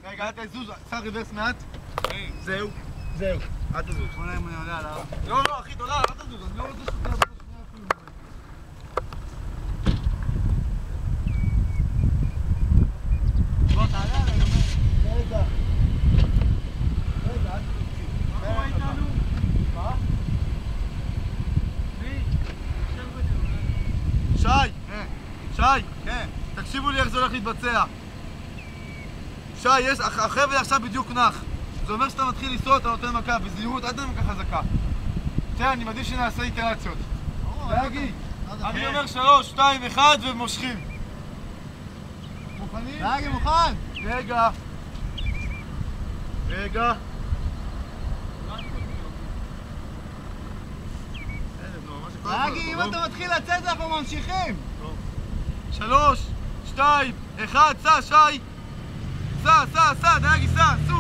רגע, אל תזוז, סע ריברס מעט. זהו. אל תזוז. בוא נראה אם אני עולה עליו. לא, אחי, תודה, אל תזוז, אני לא רוצה שתהיה בשנייה אפילו. בוא, תעלה עליי, אומר. רגע, אל תתחיל. מה קורה איתנו? מה? מי? שי, תקשיבו לי איך זה הולך להתבצע. שי, החבל עכשיו בדיוק נח. זה אומר שאתה מתחיל לנסוע, אתה נותן מכה, בזהירות, אל תן מכה חזקה. תראה, אני מעדיף שנעשה איטרציות. דאגי, אני אומר 3, 2, 1 ומושכים. מוכנים? דאגי, מוכן! רגע. דאגי, אם אתה מתחיל לצאת, אנחנו ממשיכים! 3, 2, 1, סע, שי! סע, דאגי, סע! סו!